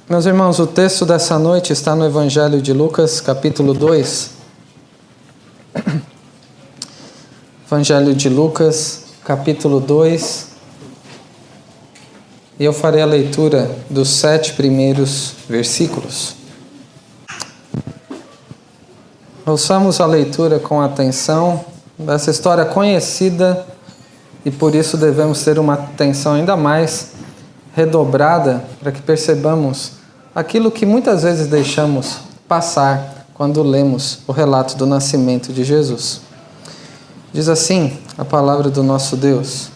Meus irmãos, o texto dessa noite está no Evangelho de Lucas, capítulo 2. Evangelho de Lucas, capítulo 2. E eu farei a leitura dos 7 primeiros versículos. Ouçamos a leitura com atenção dessa história conhecida e por isso devemos ter uma atenção ainda mais redobrada para que percebamos aquilo que muitas vezes deixamos passar quando lemos o relato do nascimento de Jesus. Diz assim a palavra do nosso Deus: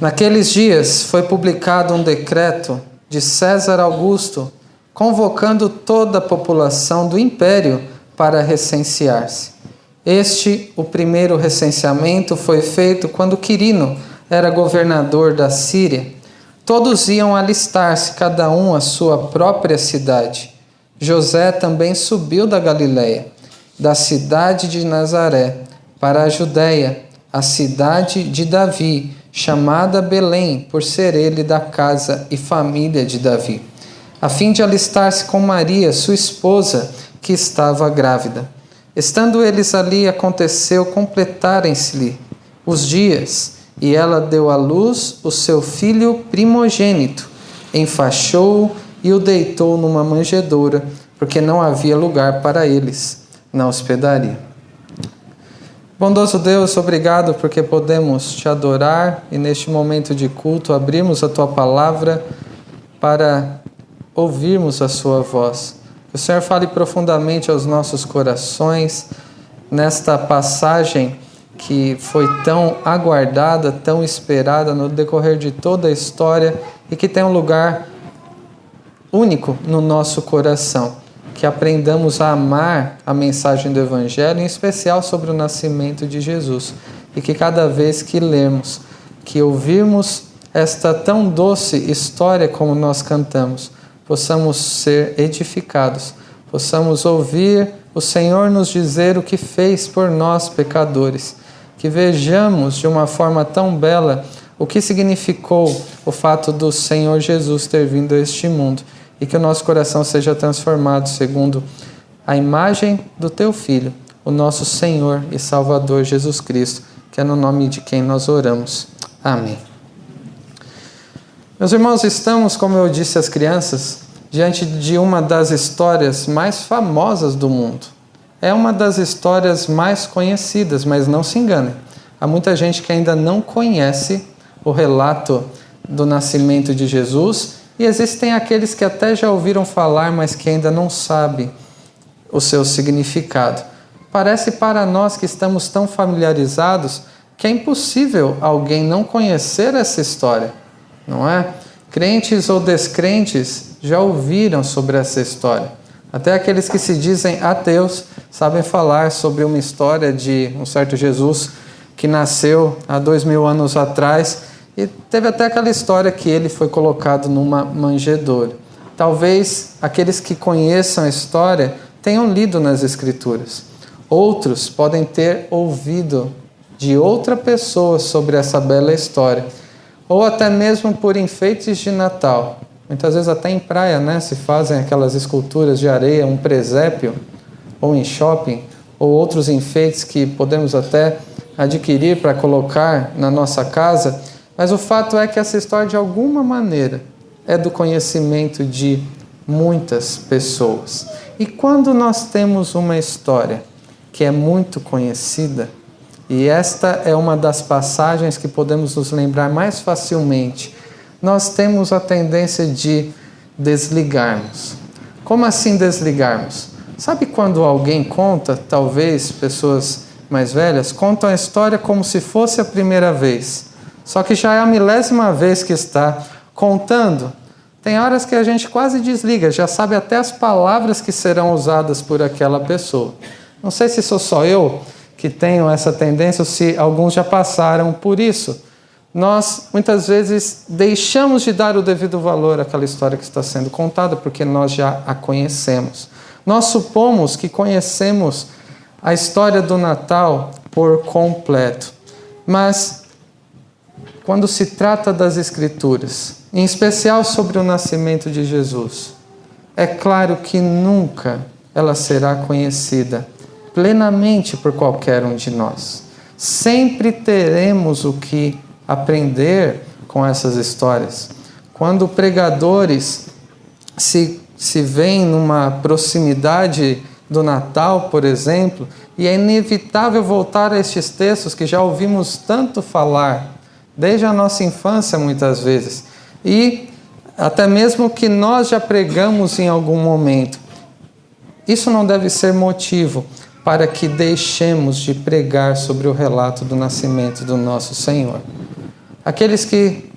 Naqueles dias foi publicado um decreto de César Augusto, convocando toda a população do império para recensear-se. O primeiro recenseamento, foi feito quando Quirino era governador da Síria. Todos iam alistar-se, cada um à sua própria cidade. José também subiu da Galiléia, da cidade de Nazaré, para a Judéia, a cidade de Davi, chamada Belém, por ser ele da casa e família de Davi, a fim de alistar-se com Maria, sua esposa, que estava grávida. Estando eles ali, aconteceu completarem-se-lhe os dias, e ela deu à luz o seu filho primogênito, enfaixou-o e o deitou numa manjedoura, porque não havia lugar para eles na hospedaria. Bondoso Deus, obrigado porque podemos te adorar e neste momento de culto abrirmos a tua palavra para ouvirmos a sua voz. Que o Senhor fale profundamente aos nossos corações nesta passagem que foi tão aguardada, tão esperada no decorrer de toda a história e que tem um lugar único no nosso coração. Que aprendamos a amar a mensagem do Evangelho, em especial sobre o nascimento de Jesus. E que cada vez que lermos, que ouvirmos esta tão doce história como nós cantamos, possamos ser edificados, possamos ouvir o Senhor nos dizer o que fez por nós pecadores. Que vejamos de uma forma tão bela o que significou o fato do Senhor Jesus ter vindo a este mundo e que o nosso coração seja transformado segundo a imagem do Teu Filho, o nosso Senhor e Salvador Jesus Cristo, que é no nome de quem nós oramos. Amém. Meus irmãos, estamos, como eu disse às crianças, diante de uma das histórias mais famosas do mundo. É uma das histórias mais conhecidas, mas não se engane. Há muita gente que ainda não conhece o relato do nascimento de Jesus e existem aqueles que até já ouviram falar, mas que ainda não sabem o seu significado. Parece para nós que estamos tão familiarizados que é impossível alguém não conhecer essa história, não é? Crentes ou descrentes já ouviram sobre essa história. Até aqueles que se dizem ateus sabem falar sobre uma história de um certo Jesus que nasceu há 2000 anos atrás e teve até aquela história que ele foi colocado numa manjedoura. Talvez aqueles que conheçam a história tenham lido nas Escrituras. Outros podem ter ouvido de outra pessoa sobre essa bela história. Ou até mesmo por enfeites de Natal. Muitas vezes até em praia, né, se fazem aquelas esculturas de areia, um presépio, ou em shopping, ou outros enfeites que podemos até adquirir para colocar na nossa casa. Mas o fato é que essa história, de alguma maneira, é do conhecimento de muitas pessoas. E quando nós temos uma história que é muito conhecida, e esta é uma das passagens que podemos nos lembrar mais facilmente, nós temos a tendência de desligarmos. Como assim desligarmos? Sabe quando alguém conta, talvez pessoas mais velhas, contam a história como se fosse a primeira vez, só que já é a milésima vez que está contando? Tem horas que a gente quase desliga, já sabe até as palavras que serão usadas por aquela pessoa. Não sei se sou só eu que tenho essa tendência ou se alguns já passaram por isso. Nós, muitas vezes, deixamos de dar o devido valor àquela história que está sendo contada porque nós já a conhecemos. Nós supomos que conhecemos a história do Natal por completo. Mas, quando se trata das Escrituras, em especial sobre o nascimento de Jesus, é claro que nunca ela será conhecida plenamente por qualquer um de nós. Sempre teremos o que aprender com essas histórias. Quando pregadores se veem numa proximidade do Natal, por exemplo, e é inevitável voltar a estes textos que já ouvimos tanto falar, desde a nossa infância muitas vezes, e até mesmo que nós já pregamos em algum momento. Isso não deve ser motivo para que deixemos de pregar sobre o relato do nascimento do nosso Senhor. Aqueles que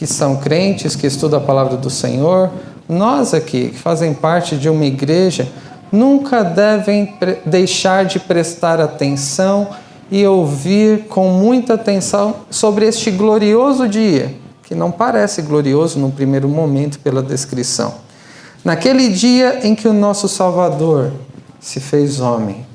são crentes, que estudam a palavra do Senhor, nós aqui, que fazem parte de uma igreja, nunca devem deixar de prestar atenção e ouvir com muita atenção sobre este glorioso dia, que não parece glorioso no primeiro momento pela descrição. Naquele dia em que o nosso Salvador se fez homem.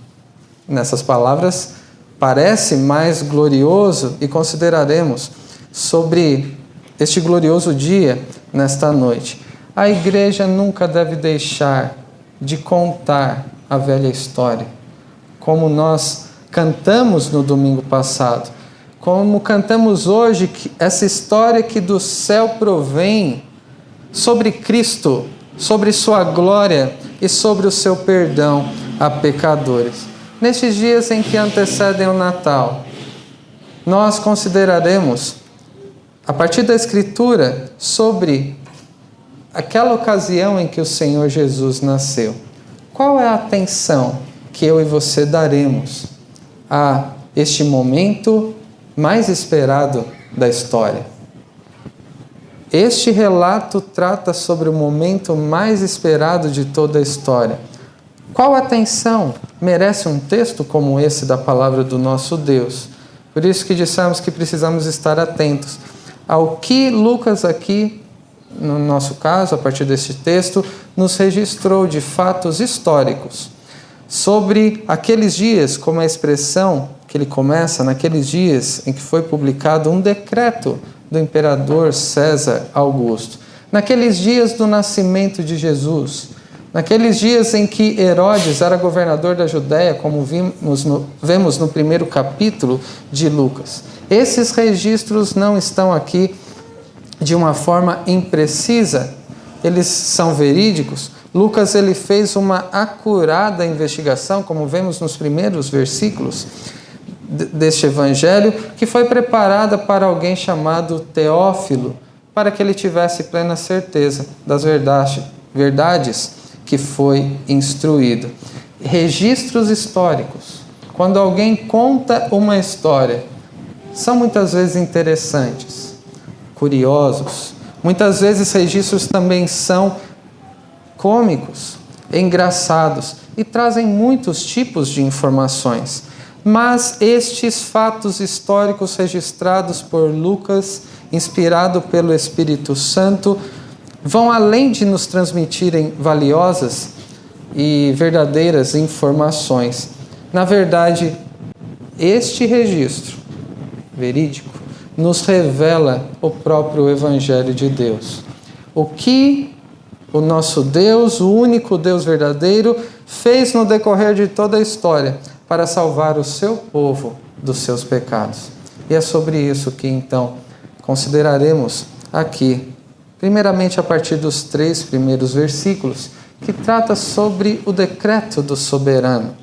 Nessas palavras, parece mais glorioso e consideraremos sobre este glorioso dia nesta noite. A igreja nunca deve deixar de contar a velha história, como nós cantamos no domingo passado, como cantamos hoje, essa história que do céu provém sobre Cristo, sobre sua glória e sobre o seu perdão a pecadores. Nestes dias em que antecedem o Natal, nós consideraremos, a partir da Escritura, sobre aquela ocasião em que o Senhor Jesus nasceu. Qual é a atenção que eu e você daremos a este momento mais esperado da história? Este relato trata sobre o momento mais esperado de toda a história. Qual atenção merece um texto como esse da palavra do nosso Deus? Por isso que dissemos que precisamos estar atentos ao que Lucas aqui, no nosso caso, a partir deste texto, nos registrou de fatos históricos sobre aqueles dias, como a expressão que ele começa, naqueles dias em que foi publicado um decreto do imperador César Augusto, naqueles dias do nascimento de Jesus, naqueles dias em que Herodes era governador da Judéia, como vemos no primeiro capítulo de Lucas. Esses registros não estão aqui de uma forma imprecisa, eles são verídicos. Lucas ele fez uma acurada investigação, como vemos nos primeiros versículos deste evangelho, que foi preparada para alguém chamado Teófilo, para que ele tivesse plena certeza das verdades que foi instruído. Registros históricos. Quando alguém conta uma história, são muitas vezes interessantes, curiosos. Muitas vezes registros também são cômicos, engraçados e trazem muitos tipos de informações. Mas estes fatos históricos registrados por Lucas, inspirado pelo Espírito Santo, vão além de nos transmitirem valiosas e verdadeiras informações. Na verdade, este registro verídico nos revela o próprio Evangelho de Deus. O que o nosso Deus, o único Deus verdadeiro, fez no decorrer de toda a história para salvar o seu povo dos seus pecados. E é sobre isso que, então, consideraremos aqui, primeiramente a partir dos 3 primeiros versículos, que trata sobre o decreto do soberano.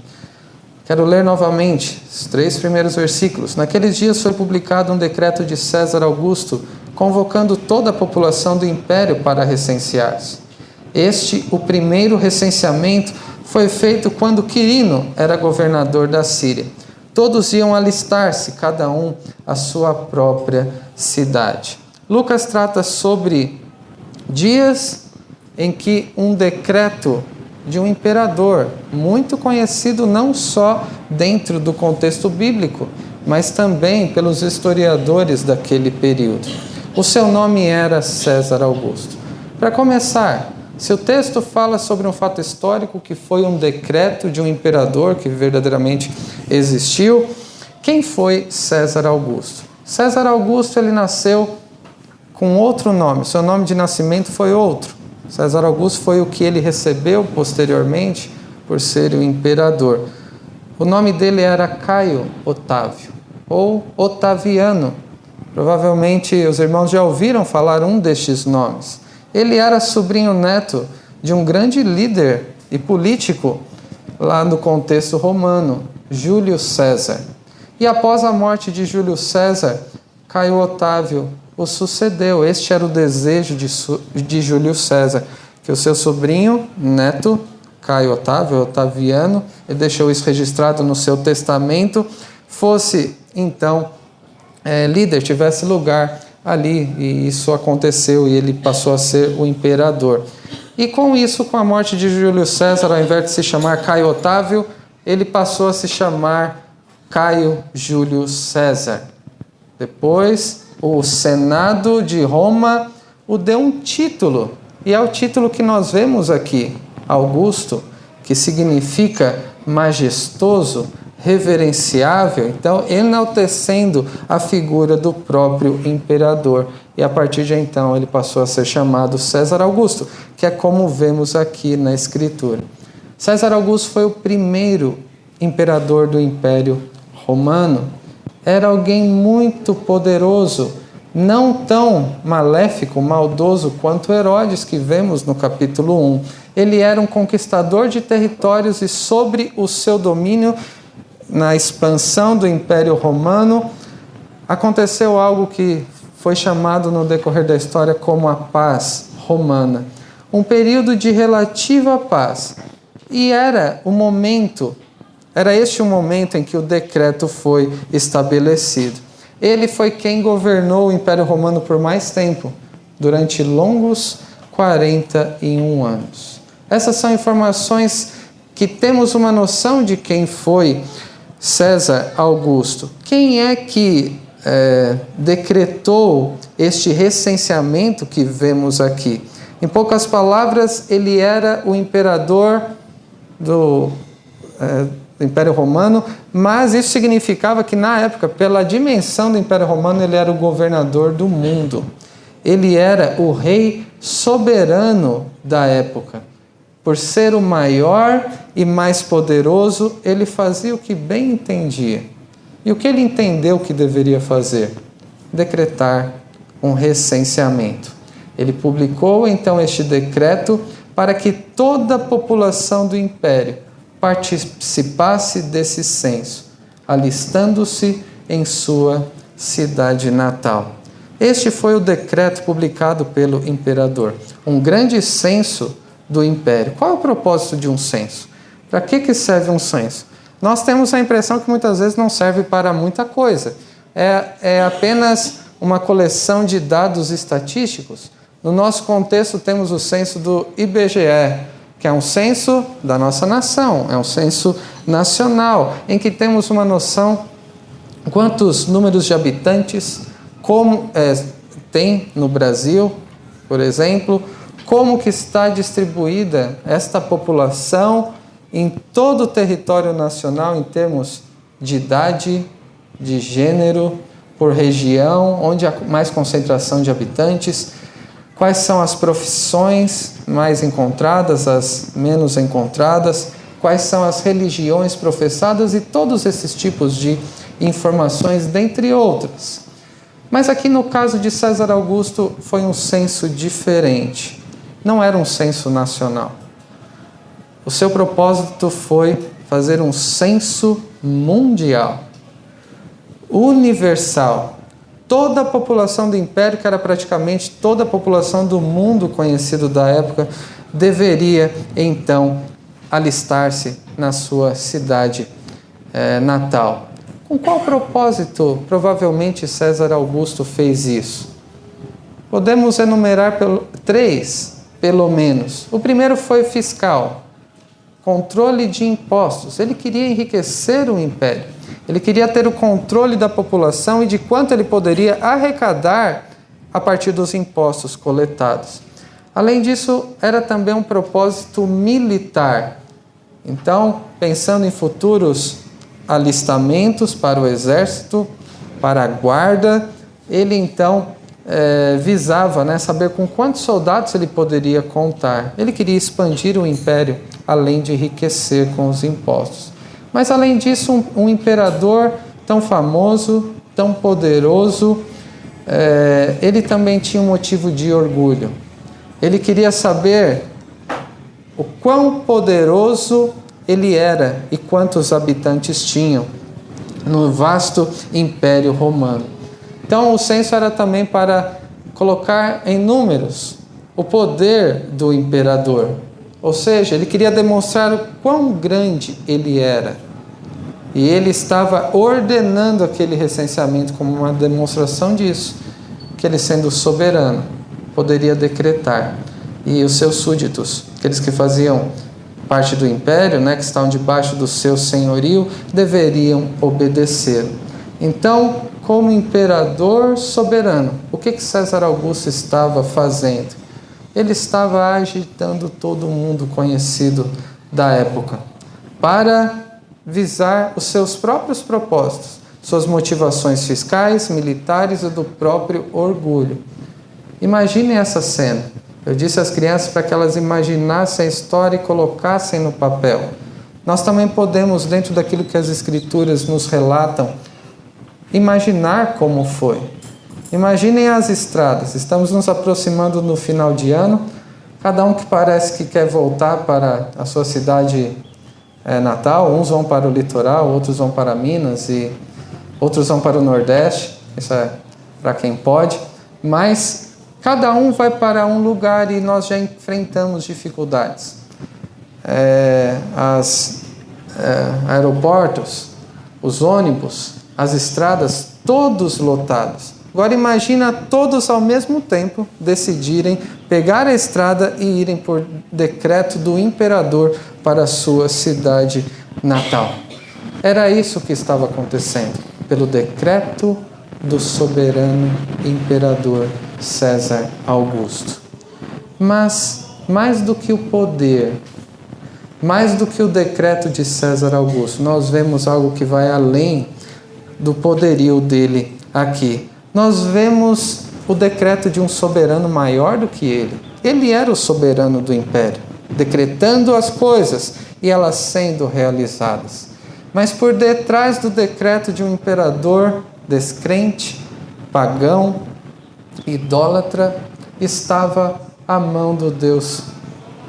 Quero ler novamente os 3 primeiros versículos. Naqueles dias foi publicado um decreto de César Augusto, convocando toda a população do império para recensear-se. O primeiro recenseamento, foi feito quando Quirino era governador da Síria. Todos iam alistar-se, cada um à sua própria cidade. Lucas trata sobre dias em que um decreto de um imperador, muito conhecido não só dentro do contexto bíblico, mas também pelos historiadores daquele período. O seu nome era César Augusto. Para começar, se o texto fala sobre um fato histórico que foi um decreto de um imperador que verdadeiramente existiu, quem foi César Augusto? César Augusto ele nasceu com outro nome, seu nome de nascimento foi outro. César Augusto foi o que ele recebeu posteriormente por ser o imperador. O nome dele era Caio Otávio, ou Otaviano. Provavelmente os irmãos já ouviram falar um destes nomes. Ele era sobrinho neto de um grande líder e político lá no contexto romano, Júlio César. E após a morte de Júlio César, Caio Otávio o sucedeu. Este era o desejo de Júlio César, que o seu sobrinho neto, Caio Otávio, Otaviano, ele deixou isso registrado no seu testamento, fosse então líder, tivesse lugar ali, e isso aconteceu, e ele passou a ser o imperador. E com isso, com a morte de Júlio César, ao invés de se chamar Caio Otávio, ele passou a se chamar Caio Júlio César. Depois, o Senado de Roma o deu um título, e é o título que nós vemos aqui, Augusto, que significa majestoso, reverenciável, então enaltecendo a figura do próprio imperador. E a partir de então ele passou a ser chamado César Augusto, que é como vemos aqui na Escritura. César Augusto foi o primeiro imperador do Império Romano. Era alguém muito poderoso, não tão maléfico, maldoso quanto Herodes, que vemos no capítulo 1. Ele era um conquistador de territórios e sobre o seu domínio, na expansão do Império Romano, aconteceu algo que foi chamado no decorrer da história como a paz romana. Um período de relativa paz. E era este o momento em que o decreto foi estabelecido. Ele foi quem governou o Império Romano por mais tempo, durante longos 41 anos. Essas são informações que temos uma noção de quem foi César Augusto. Quem é que decretou este recenseamento que vemos aqui? Em poucas palavras, ele era o imperador do Império Romano, mas isso significava que na época, pela dimensão do Império Romano, ele era o governador do mundo. Ele era o rei soberano da época. Por ser o maior e mais poderoso, ele fazia o que bem entendia. E o que ele entendeu que deveria fazer? Decretar um recenseamento. Ele publicou então este decreto para que toda a população do império participasse desse censo, alistando-se em sua cidade natal. Este foi o decreto publicado pelo imperador, um grande censo do império. Qual é o propósito de um censo? Para que serve um censo? Nós temos a impressão que muitas vezes não serve para muita coisa. É apenas uma coleção de dados estatísticos. No nosso contexto temos o censo do IBGE, que é um censo da nossa nação, é um censo nacional, em que temos uma noção quantos números de habitantes como tem no Brasil, por exemplo, como que está distribuída esta população em todo o território nacional em termos de idade, de gênero, por região, onde há mais concentração de habitantes, quais são as profissões mais encontradas, as menos encontradas, quais são as religiões professadas e todos esses tipos de informações, dentre outras. Mas aqui no caso de César Augusto foi um censo diferente. Não era um censo nacional. O seu propósito foi fazer um censo mundial, universal. Toda a população do império, que era praticamente toda a população do mundo conhecido da época, deveria então alistar-se na sua cidade natal. Com qual propósito provavelmente César Augusto fez isso? Podemos enumerar três, pelo menos. O primeiro foi fiscal, controle de impostos. Ele queria enriquecer o império. Ele queria ter o controle da população e de quanto ele poderia arrecadar a partir dos impostos coletados. Além disso, era também um propósito militar. Então, pensando em futuros alistamentos para o exército, para a guarda, ele então visava, né, saber com quantos soldados ele poderia contar. Ele queria expandir o império, além de enriquecer com os impostos. Mas, além disso, um imperador tão famoso, tão poderoso, ele também tinha um motivo de orgulho. Ele queria saber o quão poderoso ele era e quantos habitantes tinham no vasto Império Romano. Então, o censo era também para colocar em números o poder do imperador. Ou seja, ele queria demonstrar o quão grande ele era. E ele estava ordenando aquele recenseamento como uma demonstração disso, que ele, sendo soberano, poderia decretar. E os seus súditos, aqueles que faziam parte do império, né, que estavam debaixo do seu senhorio, deveriam obedecer. Então, como imperador soberano, o que César Augusto estava fazendo? Ele estava agitando todo mundo conhecido da época para visar os seus próprios propósitos, suas motivações fiscais, militares e do próprio orgulho. Imaginem essa cena. Eu disse às crianças para que elas imaginassem a história e colocassem no papel. Nós também podemos, dentro daquilo que as Escrituras nos relatam, imaginar como foi. Imaginem as estradas. Estamos nos aproximando no final de ano. Cada um que parece que quer voltar para a sua cidade natal. Uns vão para o litoral, outros vão para Minas e outros vão para o Nordeste. Isso é para quem pode. Mas cada um vai para um lugar e nós já enfrentamos dificuldades. Aeroportos, os ônibus, as estradas, todos lotados. Agora imagina todos ao mesmo tempo decidirem pegar a estrada e irem por decreto do imperador para a sua cidade natal. Era isso que estava acontecendo, pelo decreto do soberano imperador César Augusto. Mas, mais do que o poder, mais do que o decreto de César Augusto, nós vemos algo que vai além do poderio dele aqui. Nós vemos o decreto de um soberano maior do que ele. Ele era o soberano do império, decretando as coisas e elas sendo realizadas. Mas por detrás do decreto de um imperador descrente, pagão, idólatra, estava a mão do Deus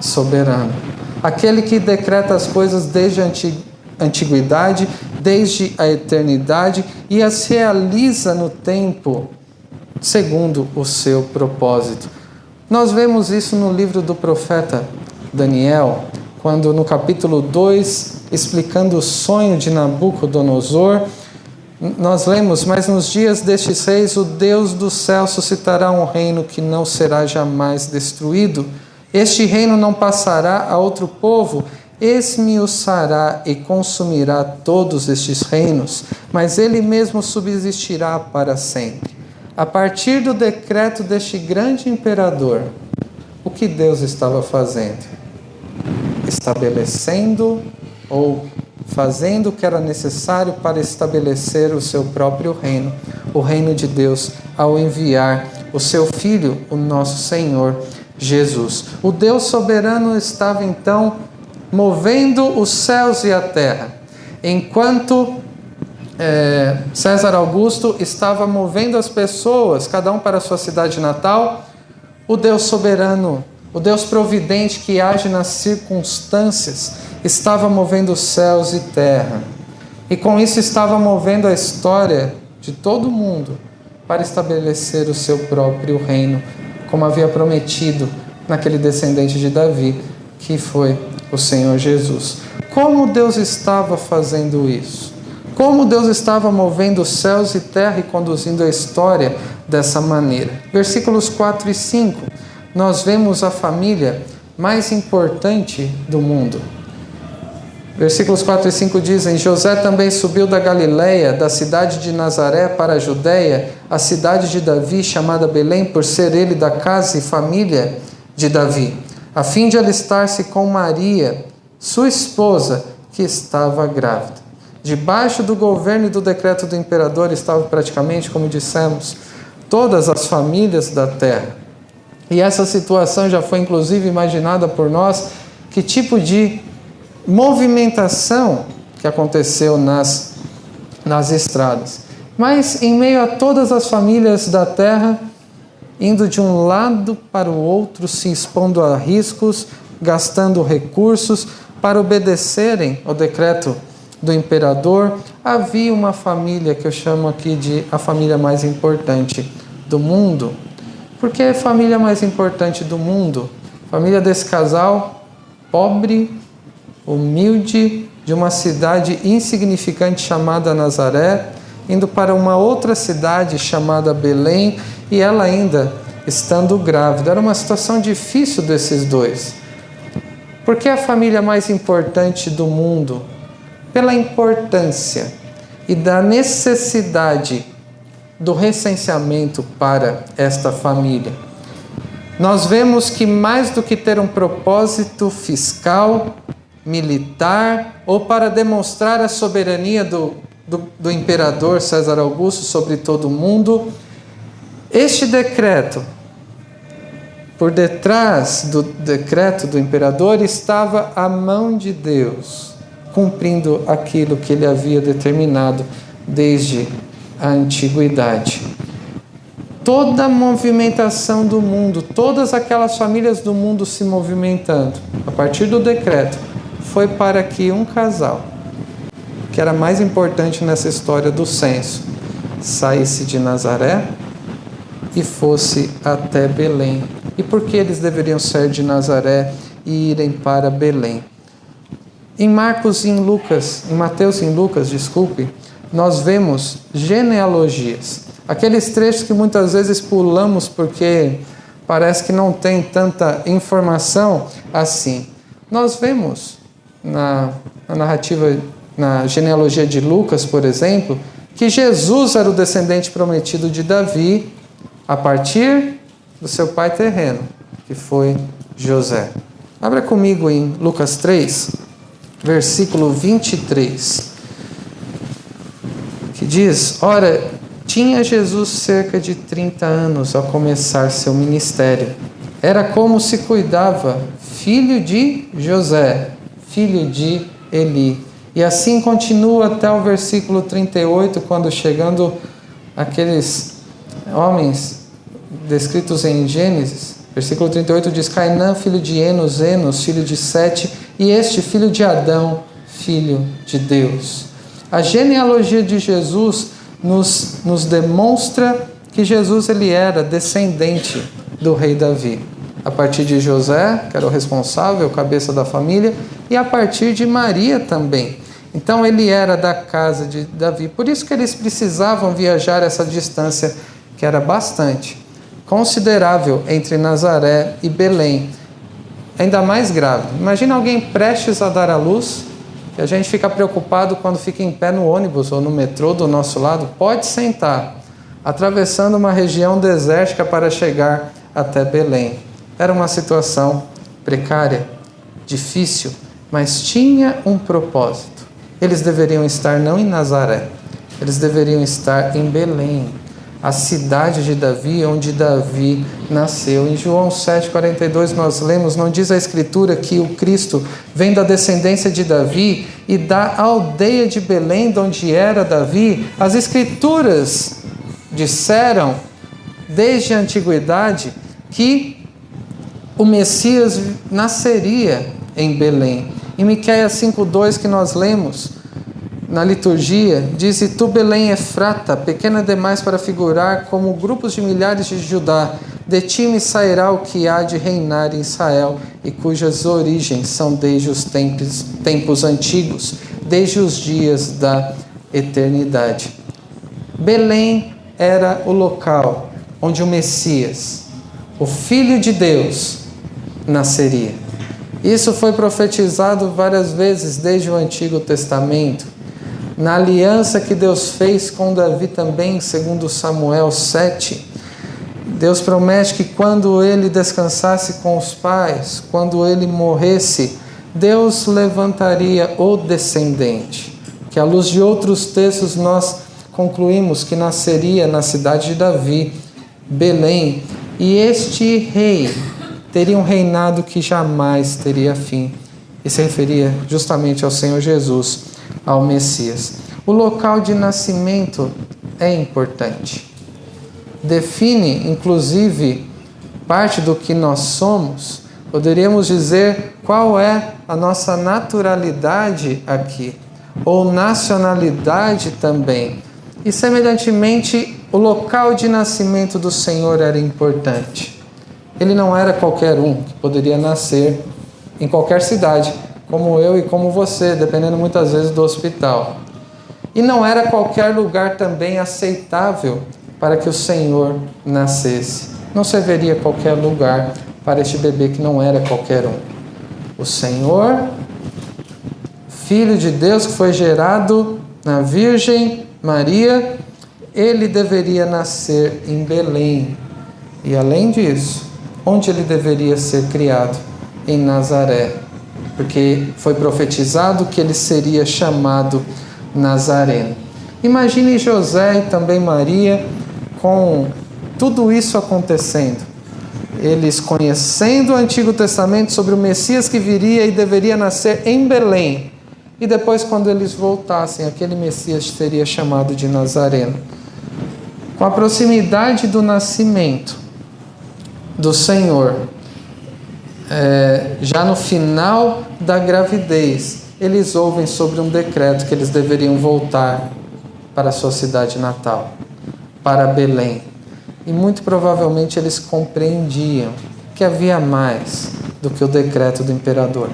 soberano. Aquele que decreta as coisas desde a antiguidade, desde a eternidade, e as realiza no tempo segundo o seu propósito. Nós vemos isso no livro do profeta Daniel, quando no capítulo 2, explicando o sonho de Nabucodonosor, nós lemos: mas nos dias destes reis o Deus do céu suscitará um reino que não será jamais destruído. Este reino não passará a outro povo, esmiuçará e consumirá todos estes reinos, mas ele mesmo subsistirá para sempre. A partir do decreto deste grande imperador, o que Deus estava fazendo? Estabelecendo ou fazendo o que era necessário para estabelecer o seu próprio reino, o reino de Deus, ao enviar o seu Filho, o nosso Senhor Jesus. O Deus soberano estava então movendo os céus e a terra, enquanto César Augusto estava movendo as pessoas, cada um para a sua cidade natal. O Deus soberano, o Deus providente que age nas circunstâncias, estava movendo os céus e terra, e com isso estava movendo a história de todo mundo para estabelecer o seu próprio reino, como havia prometido naquele descendente de Davi, que foi o Senhor Jesus. Como Deus estava fazendo isso? Como Deus estava movendo os céus e terra e conduzindo a história dessa maneira? Versículos 4 e 5, nós vemos a família mais importante do mundo. Versículos 4 e 5 dizem: José também subiu da Galileia, da cidade de Nazaré para a Judéia, a cidade de Davi, chamada Belém, por ser ele da casa e família de Davi, a fim de alistar-se com Maria, sua esposa, que estava grávida. Debaixo do governo e do decreto do imperador estava praticamente, como dissemos, todas as famílias da terra. E essa situação já foi inclusive imaginada por nós, que tipo de movimentação que aconteceu nas estradas. Mas em meio a todas as famílias da terra, indo de um lado para o outro, se expondo a riscos, gastando recursos para obedecerem ao decreto do imperador, havia uma família que eu chamo aqui de a família mais importante do mundo. Por que a família mais importante do mundo? Família desse casal pobre, humilde, de uma cidade insignificante chamada Nazaré, indo para uma outra cidade chamada Belém, e ela ainda estando grávida. Era uma situação difícil desses dois. Por que a família mais importante do mundo? Pela importância e da necessidade do recenseamento para esta família. Nós vemos que mais do que ter um propósito fiscal, militar, ou para demonstrar a soberania do imperador César Augusto sobre todo o mundo, este decreto, por detrás do decreto do imperador, estava a mão de Deus, cumprindo aquilo que ele havia determinado desde a antiguidade. Toda a movimentação do mundo, todas aquelas famílias do mundo se movimentando, a partir do decreto, foi para que um casal, que era mais importante nessa história do censo, saísse de Nazaré e fosse até Belém. E por que eles deveriam sair de Nazaré e irem para Belém? Em Mateus e em Lucas, nós vemos genealogias. Aqueles trechos que muitas vezes pulamos porque parece que não tem tanta informação assim. Nós vemos na narrativa, na genealogia de Lucas, por exemplo, que Jesus era o descendente prometido de Davi a partir do seu pai terreno, que foi José. Abra comigo em Lucas 3, versículo 23, que diz: Ora, tinha Jesus cerca de 30 anos ao começar seu ministério. Era como se cuidava, filho de José, filho de Eli. E assim continua até o versículo 38, quando chegando aqueles homens descritos em Gênesis, versículo 38 diz: Cainã, filho de Enos, Enos, filho de Sete, e este, filho de Adão, filho de Deus. A genealogia de Jesus nos demonstra que Jesus ele era descendente do rei Davi, a partir de José, que era o responsável, cabeça da família, e a partir de Maria também. Então ele era da casa de Davi. Por isso que eles precisavam viajar essa distância, que era bastante considerável, entre Nazaré e Belém. Ainda mais grávida. Imagina alguém prestes a dar à luz, que a gente fica preocupado quando fica em pé no ônibus ou no metrô do nosso lado. Pode sentar, atravessando uma região desértica para chegar até Belém. Era uma situação precária, difícil, mas tinha um propósito. Eles deveriam estar não em Nazaré, eles deveriam estar em Belém, a cidade de Davi, onde Davi nasceu. Em João 7,42 nós lemos, não diz a Escritura que o Cristo vem da descendência de Davi e da aldeia de Belém, de onde era Davi? As Escrituras disseram, desde a antiguidade, que o Messias nasceria em Belém. Em Miqueias 5,2 que nós lemos na liturgia, diz: E tu, Belém Efrata, pequena demais para figurar como grupos de milhares de Judá, de ti me sairá o que há de reinar em Israel, e cujas origens são desde os tempos antigos, desde os dias da eternidade. Belém era o local onde o Messias, o Filho de Deus, nasceria. Isso foi profetizado várias vezes desde o Antigo Testamento. Na aliança que Deus fez com Davi também, segundo Samuel 7, Deus promete que quando ele descansasse com os pais, quando ele morresse, Deus levantaria o descendente, que à luz de outros textos nós concluímos que nasceria na cidade de Davi, Belém, e este rei teria um reinado que jamais teria fim. E se referia justamente ao Senhor Jesus, ao Messias. O local de nascimento é importante. Define, inclusive, parte do que nós somos. Poderíamos dizer qual é a nossa naturalidade aqui, ou nacionalidade também. E, semelhantemente, o local de nascimento do Senhor era importante. Ele não era qualquer um que poderia nascer em qualquer cidade, como eu e como você, dependendo muitas vezes do hospital. E não era qualquer lugar também aceitável para que o Senhor nascesse. Não serviria qualquer lugar para este bebê que não era qualquer um. O Senhor, Filho de Deus, que foi gerado na Virgem Maria, ele deveria nascer em Belém. E além disso, onde ele deveria ser criado? Em Nazaré. Porque foi profetizado que ele seria chamado Nazareno. Imagine José e também Maria com tudo isso acontecendo. Eles conhecendo o Antigo Testamento sobre o Messias que viria e deveria nascer em Belém. E depois, quando eles voltassem, aquele Messias seria chamado de Nazareno. Com a proximidade do nascimento do Senhor, já no final da gravidez, eles ouvem sobre um decreto que eles deveriam voltar para a sua cidade natal, para Belém. E muito provavelmente eles compreendiam que havia mais do que o decreto do imperador.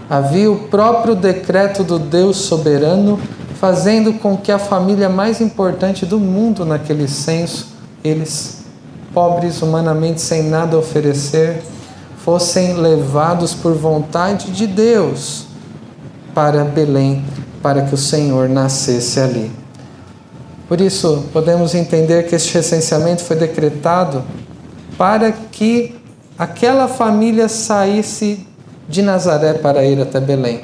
Havia o próprio decreto do Deus soberano, fazendo com que a família mais importante do mundo naquele censo, eles, pobres humanamente sem nada a oferecer, fossem levados por vontade de Deus para Belém, para que o Senhor nascesse ali. Por isso, podemos entender que este recenseamento foi decretado para que aquela família saísse de Nazaré para ir até Belém.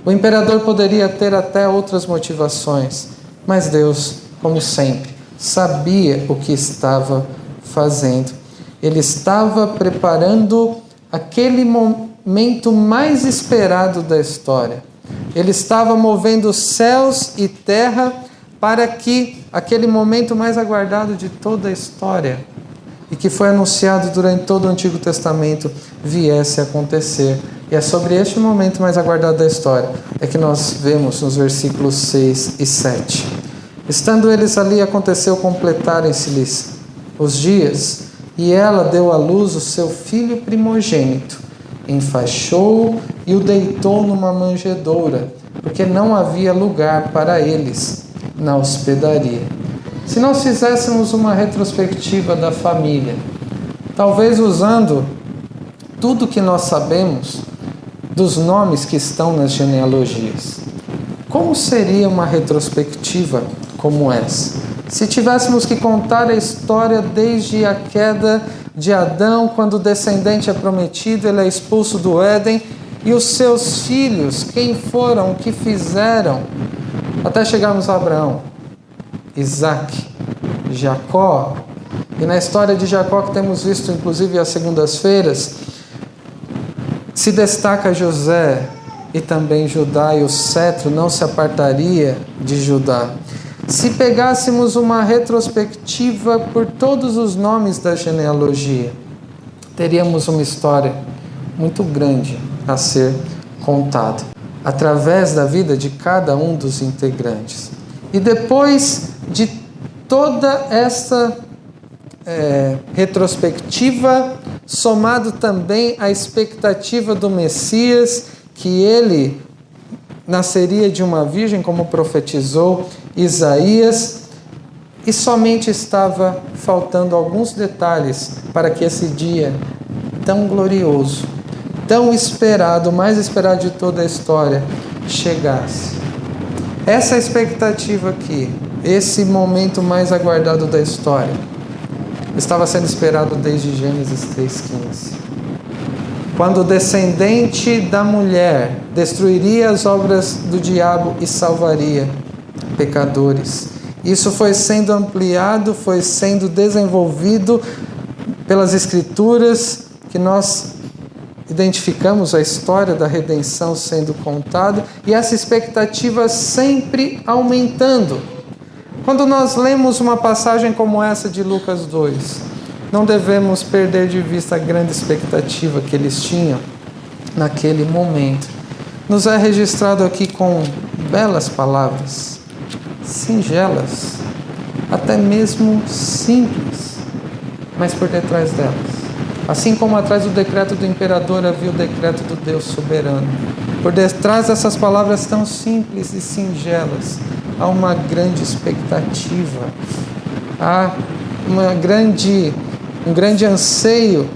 O imperador poderia ter até outras motivações, mas Deus, como sempre, sabia o que estava fazendo. Ele estava preparando aquele momento mais esperado da história. Ele estava movendo céus e terra para que aquele momento mais aguardado de toda a história e que foi anunciado durante todo o Antigo Testamento viesse a acontecer. E é sobre este momento mais aguardado da história é que nós vemos nos versículos 6 e 7. Estando eles ali, aconteceu completarem-se-lhes os dias, e ela deu à luz o seu filho primogênito, enfaixou-o e o deitou numa manjedoura, porque não havia lugar para eles na hospedaria. Se nós fizéssemos uma retrospectiva da família, talvez usando tudo que nós sabemos dos nomes que estão nas genealogias, como seria uma retrospectiva como essa? Se tivéssemos que contar a história desde a queda de Adão, quando o descendente é prometido, ele é expulso do Éden, e os seus filhos, quem foram, o que fizeram, até chegarmos a Abraão, Isaac, Jacó. E na história de Jacó, que temos visto inclusive às segundas-feiras, se destaca José e também Judá, e o cetro não se apartaria de Judá. Se pegássemos uma retrospectiva por todos os nomes da genealogia, teríamos uma história muito grande a ser contada, através da vida de cada um dos integrantes. E depois de toda essa retrospectiva, somado também à expectativa do Messias, que ele nasceria de uma virgem, como profetizou Isaías, e somente estava faltando alguns detalhes para que esse dia tão glorioso, tão esperado, o mais esperado de toda a história, chegasse. Essa expectativa aqui, esse momento mais aguardado da história, estava sendo esperado desde Gênesis 3,15. Quando o descendente da mulher destruiria as obras do diabo e salvaria pecadores. Isso foi sendo ampliado, foi sendo desenvolvido pelas Escrituras, que nós identificamos a história da redenção sendo contada, e essa expectativa sempre aumentando. Quando nós lemos uma passagem como essa de Lucas 2, não devemos perder de vista a grande expectativa que eles tinham naquele momento. Nos é registrado aqui com belas palavras, singelas, até mesmo simples, mas por detrás delas, assim como atrás do decreto do imperador havia o decreto do Deus soberano, por detrás dessas palavras tão simples e singelas, há uma grande expectativa, há um grande anseio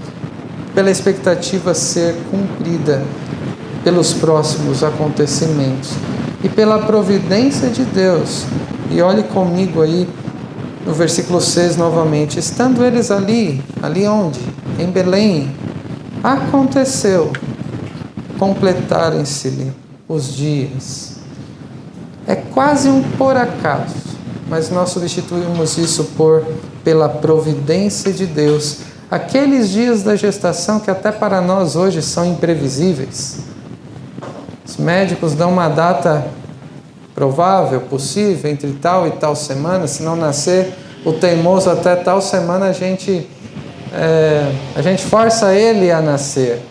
pela expectativa ser cumprida pelos próximos acontecimentos e pela providência de Deus. E olhe comigo aí no versículo 6 novamente. Estando eles ali onde? Em Belém, aconteceu completarem-se-lhe os dias. É quase um por acaso, mas nós substituímos isso pela providência de Deus. Aqueles dias da gestação que até para nós hoje são imprevisíveis. Os médicos dão uma data provável, possível, entre tal e tal semana. Se não nascer o teimoso até tal semana, a gente força ele a nascer.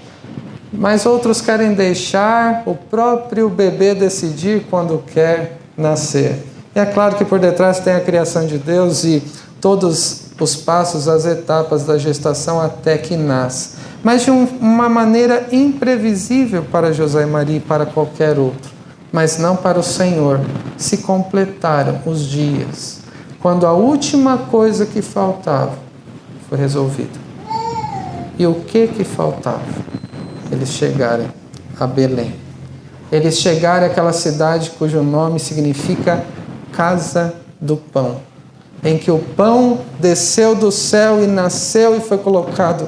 Mas outros querem deixar o próprio bebê decidir quando quer nascer. E é claro que por detrás tem a criação de Deus e todos os passos, as etapas da gestação até que nasce. Mas de uma maneira imprevisível para José e Maria e para qualquer outro. Mas não para o Senhor. Se completaram os dias, quando a última coisa que faltava foi resolvida. E o que faltava? Eles chegarem a Belém. Eles chegarem àquela cidade cujo nome significa Casa do Pão, em que o pão desceu do céu e nasceu e foi colocado,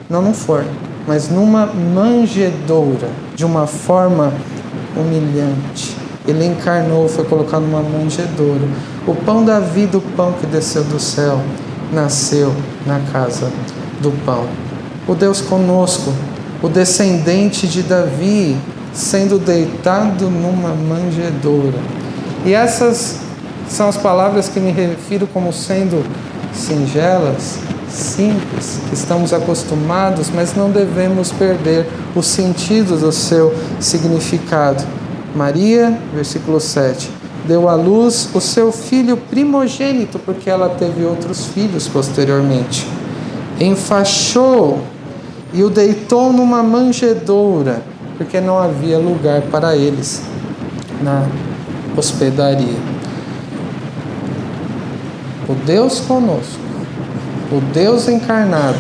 não num forno, mas numa manjedoura, de uma forma humilhante. Ele encarnou, foi colocado numa manjedoura. O pão da vida, o pão que desceu do céu, nasceu na casa do pão. O Deus conosco, o descendente de Davi, sendo deitado numa manjedoura. E essas são as palavras que me refiro como sendo singelas, simples, que estamos acostumados, mas não devemos perder o sentido do seu significado. Maria, versículo 7, deu à luz o seu filho primogênito, porque ela teve outros filhos posteriormente. Enfaixou e o deitou numa manjedoura, porque não havia lugar para eles na hospedaria. O Deus conosco, o Deus encarnado,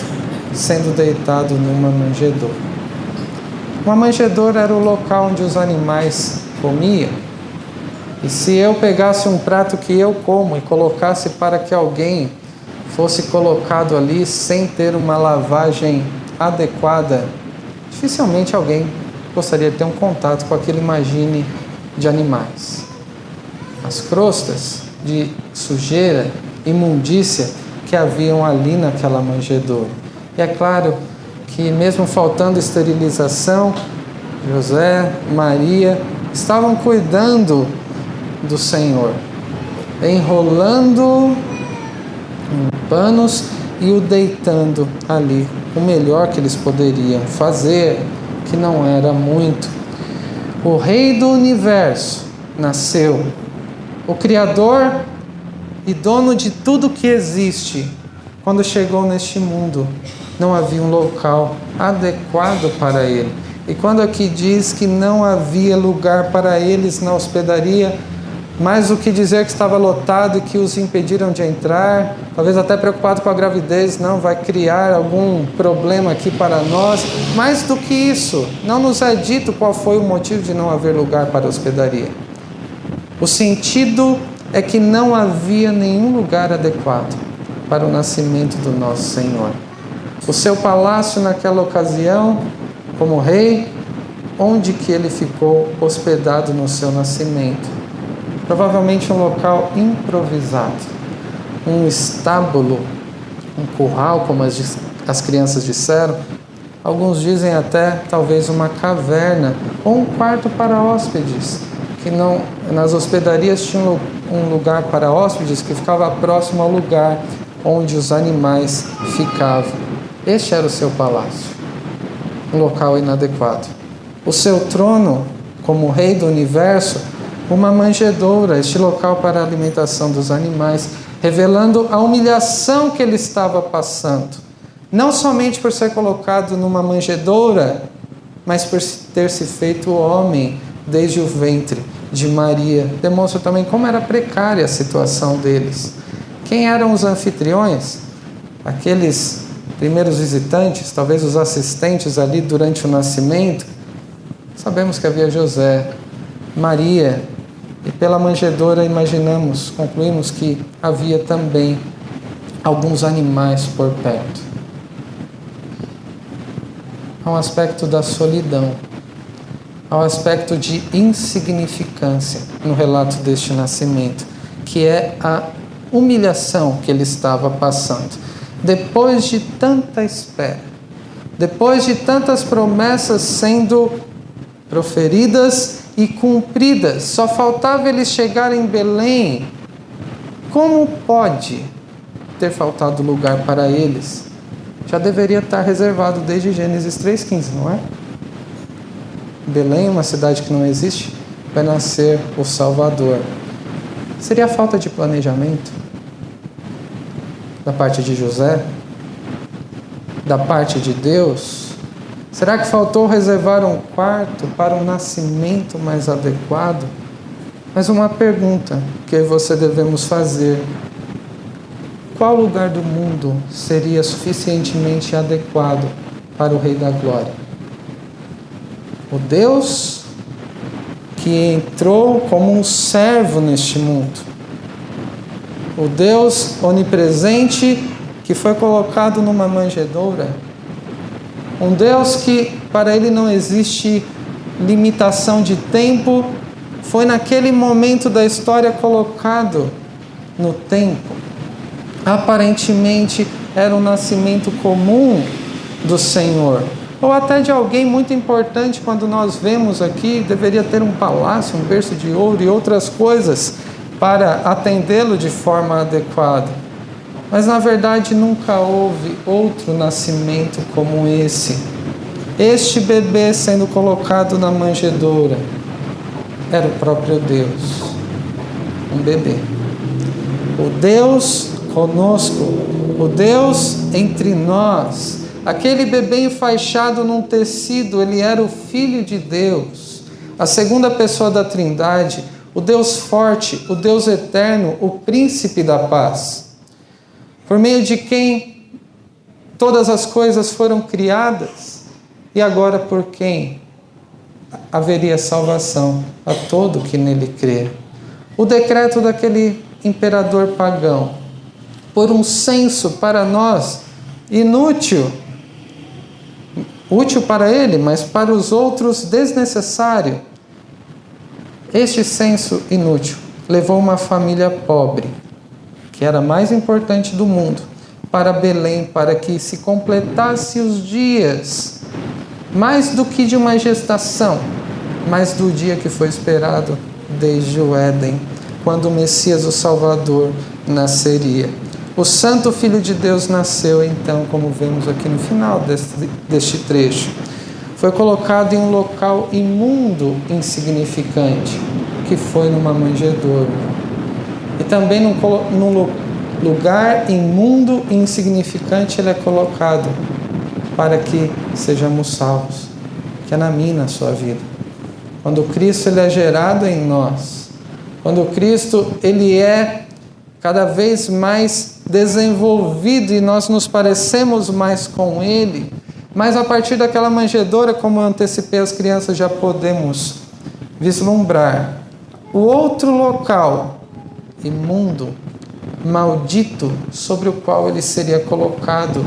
sendo deitado numa manjedoura. Uma manjedoura era o local onde os animais comiam. E se eu pegasse um prato que eu como e colocasse para que alguém fosse colocado ali sem ter uma lavagem adequada, dificilmente alguém gostaria de ter um contato com aquele imagine de animais. As crostas de sujeira, imundícia que haviam ali naquela manjedoura. E é claro que mesmo faltando esterilização, José, Maria estavam cuidando do Senhor, enrolando em panos e o deitando ali, o melhor que eles poderiam fazer, que não era muito. O Rei do Universo nasceu, o Criador e dono de tudo que existe. Quando chegou neste mundo, não havia um local adequado para ele. E quando aqui diz que não havia lugar para eles na hospedaria, mais do que dizer que estava lotado e que os impediram de entrar, talvez até preocupado com a gravidez, não vai criar algum problema aqui para nós. Mais do que isso, não nos é dito qual foi o motivo de não haver lugar para a hospedaria. O sentido é que não havia nenhum lugar adequado para o nascimento do nosso Senhor. O seu palácio naquela ocasião, como rei, onde que ele ficou hospedado no seu nascimento? provavelmente um local improvisado, um estábulo, um curral, como as crianças disseram. Alguns dizem até talvez uma caverna ou um quarto para hóspedes, que não, nas hospedarias tinha um lugar para hóspedes que ficava próximo ao lugar onde os animais ficavam. Este era o seu palácio, um local inadequado. O seu trono, como rei do universo, uma manjedoura, este local para a alimentação dos animais, revelando a humilhação que ele estava passando. Não somente por ser colocado numa manjedoura, mas por ter se feito homem desde o ventre de Maria. Demonstra também como era precária a situação deles. Quem eram os anfitriões? Aqueles primeiros visitantes, talvez os assistentes ali durante o nascimento. Sabemos que havia José, Maria, e pela manjedoura imaginamos, concluímos que havia também alguns animais por perto. Há um aspecto da solidão, há um aspecto de insignificância no relato deste nascimento, que é a humilhação que ele estava passando. Depois de tanta espera, depois de tantas promessas sendo proferidas e cumpridas, só faltava eles chegarem em Belém. Como pode ter faltado lugar para eles? Já deveria estar reservado desde Gênesis 3,15, não é? Belém, uma cidade que não existe, vai nascer o Salvador. Seria falta de planejamento da parte de José? Da parte de Deus? Será que faltou reservar um quarto para um nascimento mais adequado? Mas uma pergunta que você devemos fazer: qual lugar do mundo seria suficientemente adequado para o Rei da Glória? O Deus que entrou como um servo neste mundo. O Deus onipresente que foi colocado numa manjedoura. Um Deus que para ele não existe limitação de tempo, foi naquele momento da história colocado no tempo. Aparentemente era um nascimento comum do Senhor, ou até de alguém muito importante. Quando nós vemos aqui, deveria ter um palácio, um berço de ouro e outras coisas para atendê-lo de forma adequada. Mas na verdade nunca houve outro nascimento como esse. Este bebê sendo colocado na manjedoura era o próprio Deus, um bebê. O Deus conosco, o Deus entre nós, aquele bebê enfaixado num tecido, ele era o Filho de Deus, a segunda pessoa da Trindade, o Deus forte, o Deus eterno, o Príncipe da paz, por meio de quem todas as coisas foram criadas e agora por quem haveria salvação a todo que nele crer. O decreto daquele imperador pagão, por um censo para nós inútil, útil para ele, mas para os outros desnecessário. Este censo inútil levou uma família pobre, que era a mais importante do mundo, para Belém, para que se completasse os dias, mais do que de uma gestação, mas do dia que foi esperado desde o Éden, quando o Messias, o Salvador, nasceria. O Santo Filho de Deus nasceu, então, como vemos aqui no final deste trecho. Foi colocado em um local imundo, insignificante, que foi numa manjedoura. E também num lugar imundo e insignificante ele é colocado para que sejamos salvos, que é na minha, na sua vida. Quando Cristo ele é gerado em nós, quando Cristo ele é cada vez mais desenvolvido e nós nos parecemos mais com Ele, mas a partir daquela manjedoura, como eu antecipei, as crianças já podemos vislumbrar o outro local imundo, maldito, sobre o qual ele seria colocado,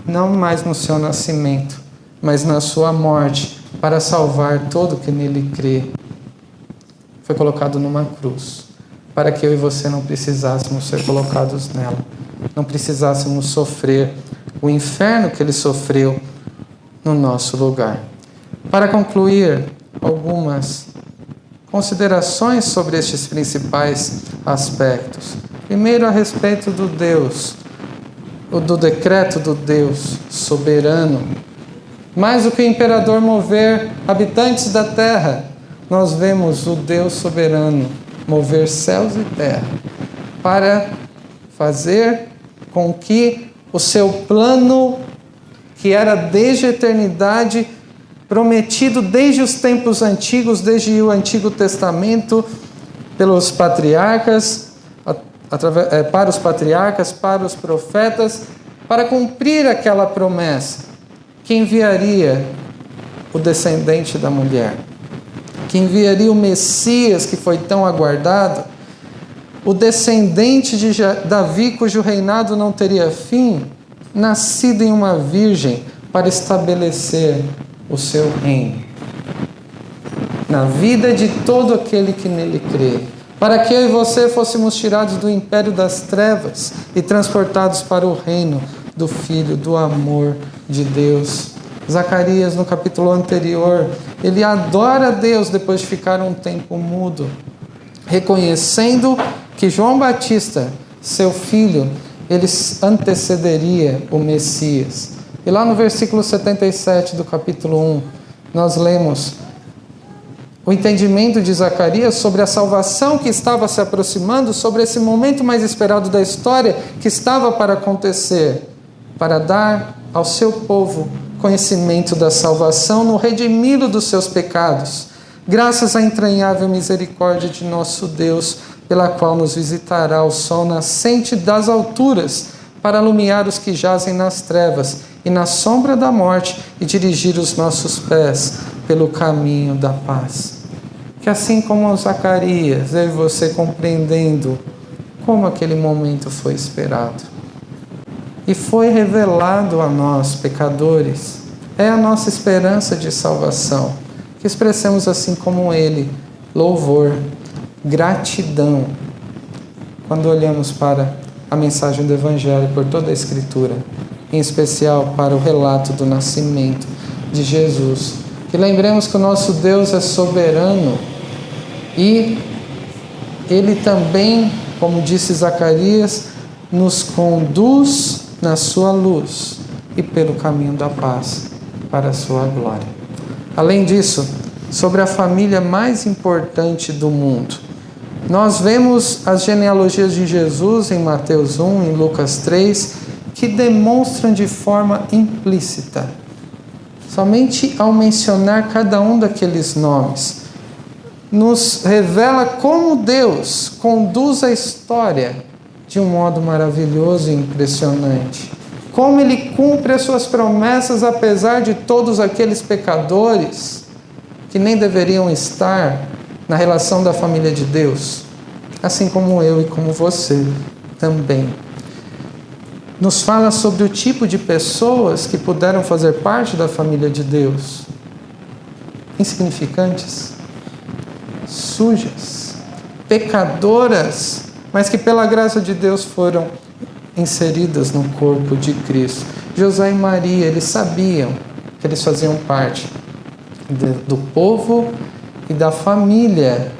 não mais no seu nascimento, mas na sua morte, para salvar todo que nele crê. foi colocado numa cruz, para que eu e você não precisássemos ser colocados nela, não precisássemos sofrer o inferno que ele sofreu no nosso lugar. Para concluir, algumas considerações sobre estes principais aspectos. Primeiro, a respeito do decreto do Deus soberano. Mais do que o imperador mover habitantes da terra, nós vemos o Deus soberano mover céus e terra para fazer com que o seu plano, que era desde a eternidade, prometido desde os tempos antigos, desde o Antigo Testamento, pelos patriarcas, para os patriarcas, para os profetas, para cumprir aquela promessa, que enviaria o descendente da mulher, que enviaria o Messias que foi tão aguardado, o descendente de Davi, cujo reinado não teria fim, nascido em uma virgem para estabelecer o seu reino na vida de todo aquele que nele crê, para que eu e você fôssemos tirados do império das trevas e transportados para o reino do Filho, do amor de Deus. Zacarias, no capítulo anterior, ele adora a Deus depois de ficar um tempo mudo, reconhecendo que João Batista, seu filho, ele antecederia o Messias. E lá no versículo 77 do capítulo 1, nós lemos o entendimento de Zacarias sobre a salvação que estava se aproximando, sobre esse momento mais esperado da história que estava para acontecer, para dar ao seu povo conhecimento da salvação no redimi-lo dos seus pecados, graças à entranhável misericórdia de nosso Deus, pela qual nos visitará o sol nascente das alturas, para iluminar os que jazem nas trevas e na sombra da morte e dirigir os nossos pés pelo caminho da paz. Que assim como Zacarias, eu e você compreendendo como aquele momento foi esperado e foi revelado a nós, pecadores, é a nossa esperança de salvação, que expressemos assim como ele, louvor, gratidão, quando olhamos para a mensagem do Evangelho por toda a Escritura, em especial para o relato do nascimento de Jesus. Que lembremos que o nosso Deus é soberano e Ele também, como disse Zacarias, nos conduz na sua luz e pelo caminho da paz para a sua glória. Além disso, sobre a família mais importante do mundo, nós vemos as genealogias de Jesus em Mateus 1, em Lucas 3, que demonstram de forma implícita, somente ao mencionar cada um daqueles nomes, nos revela como Deus conduz a história de um modo maravilhoso e impressionante. Como Ele cumpre as suas promessas apesar de todos aqueles pecadores que nem deveriam estar na relação da família de Deus, assim como eu e como você também. Nos fala sobre o tipo de pessoas que puderam fazer parte da família de Deus. Insignificantes, sujas, pecadoras, mas que pela graça de Deus foram inseridas no corpo de Cristo. José e Maria, eles sabiam que eles faziam parte do povo e da família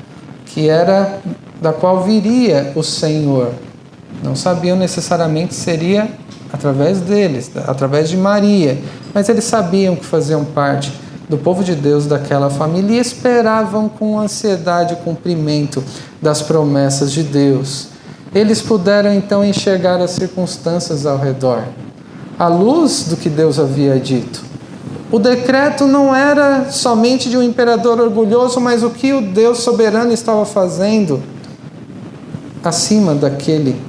que era da qual viria o Senhor. Não sabiam necessariamente seria através deles, através de Maria, mas eles sabiam que faziam parte do povo de Deus, daquela família, e esperavam com ansiedade o cumprimento das promessas de Deus. Eles puderam então enxergar as circunstâncias ao redor, à luz do que Deus havia dito. O decreto não era somente de um imperador orgulhoso, mas o que o Deus soberano estava fazendo acima daquele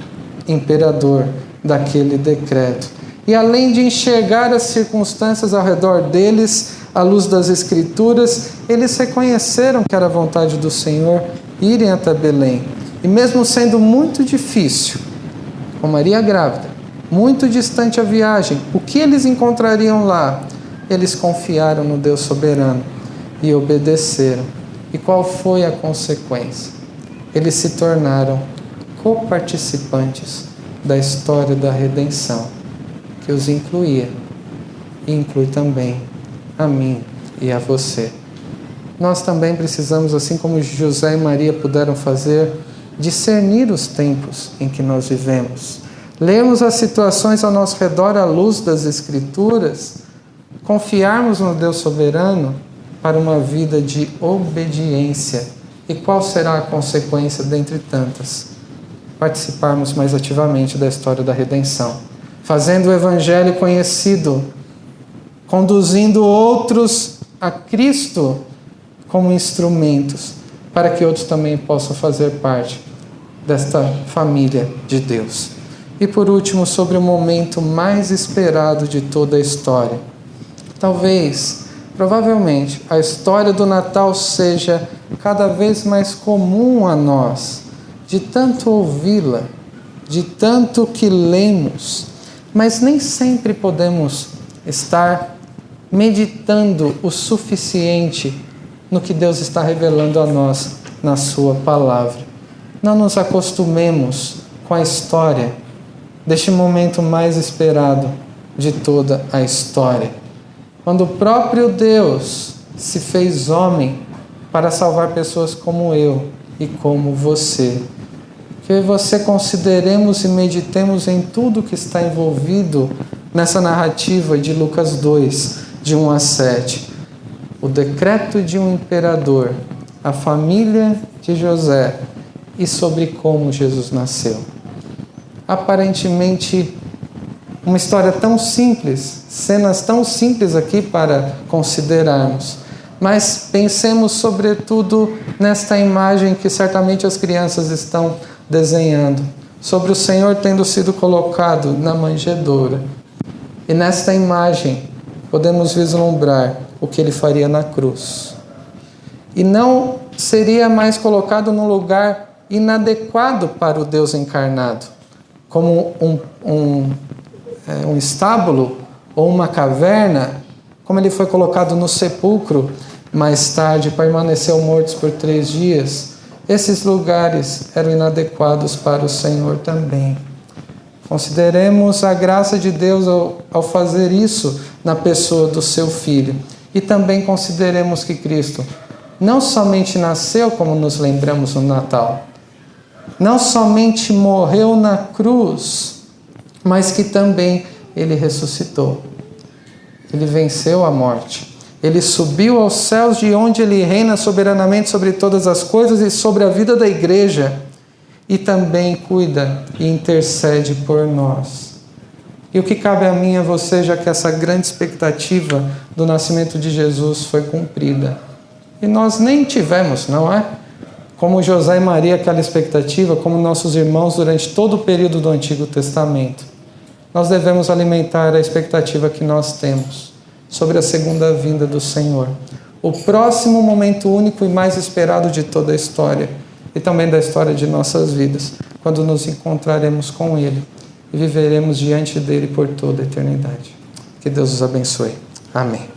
imperador, daquele decreto. E além de enxergar as circunstâncias ao redor deles, à luz das Escrituras, eles reconheceram que era a vontade do Senhor irem até Belém. E mesmo sendo muito difícil, com Maria grávida, muito distante a viagem, o que eles encontrariam lá? Eles confiaram no Deus soberano e obedeceram. E qual foi a consequência? Eles se tornaram coparticipantes da história da redenção, que os incluía e inclui também a mim e a você. Nós também precisamos, assim como José e Maria puderam fazer, discernir os tempos em que nós vivemos. Lermos as situações ao nosso redor à luz das Escrituras, confiarmos no Deus soberano para uma vida de obediência. E qual será a consequência dentre tantas? Participarmos mais ativamente da história da redenção, fazendo o Evangelho conhecido, conduzindo outros a Cristo como instrumentos, para que outros também possam fazer parte desta família de Deus. E por último, sobre o momento mais esperado de toda a história. Talvez, provavelmente, a história do Natal seja cada vez mais comum a nós, de tanto ouvi-la, de tanto que lemos, mas nem sempre podemos estar meditando o suficiente no que Deus está revelando a nós na sua palavra. Não nos acostumemos com a história deste momento mais esperado de toda a história, quando o próprio Deus se fez homem para salvar pessoas como eu e como você. Que você consideremos e meditemos em tudo que está envolvido nessa narrativa de Lucas 2, de 1 a 7. O decreto de um imperador, a família de José e sobre como Jesus nasceu. Aparentemente, uma história tão simples, cenas tão simples aqui para considerarmos. Mas pensemos sobretudo nesta imagem que certamente as crianças estão desenhando, sobre o Senhor tendo sido colocado na manjedoura. E nesta imagem podemos vislumbrar o que ele faria na cruz. E não seria mais colocado num lugar inadequado para o Deus encarnado, como um estábulo ou uma caverna, como ele foi colocado no sepulcro, mais tarde permaneceu morto por 3 dias. Esses lugares eram inadequados para o Senhor também. Consideremos a graça de Deus ao fazer isso na pessoa do seu Filho. E também consideremos que Cristo não somente nasceu, como nos lembramos no Natal, não somente morreu na cruz, mas que também ele ressuscitou. Ele venceu a morte. Ele subiu aos céus, de onde ele reina soberanamente sobre todas as coisas e sobre a vida da igreja. E também cuida e intercede por nós. E o que cabe a mim e a você, já que essa grande expectativa do nascimento de Jesus foi cumprida. E nós nem tivemos, não é? Como José e Maria, aquela expectativa, como nossos irmãos durante todo o período do Antigo Testamento. Nós devemos alimentar a expectativa que nós temos sobre a segunda vinda do Senhor. O próximo momento único e mais esperado de toda a história e também da história de nossas vidas, quando nos encontraremos com Ele e viveremos diante dele por toda a eternidade. Que Deus os abençoe. Amém.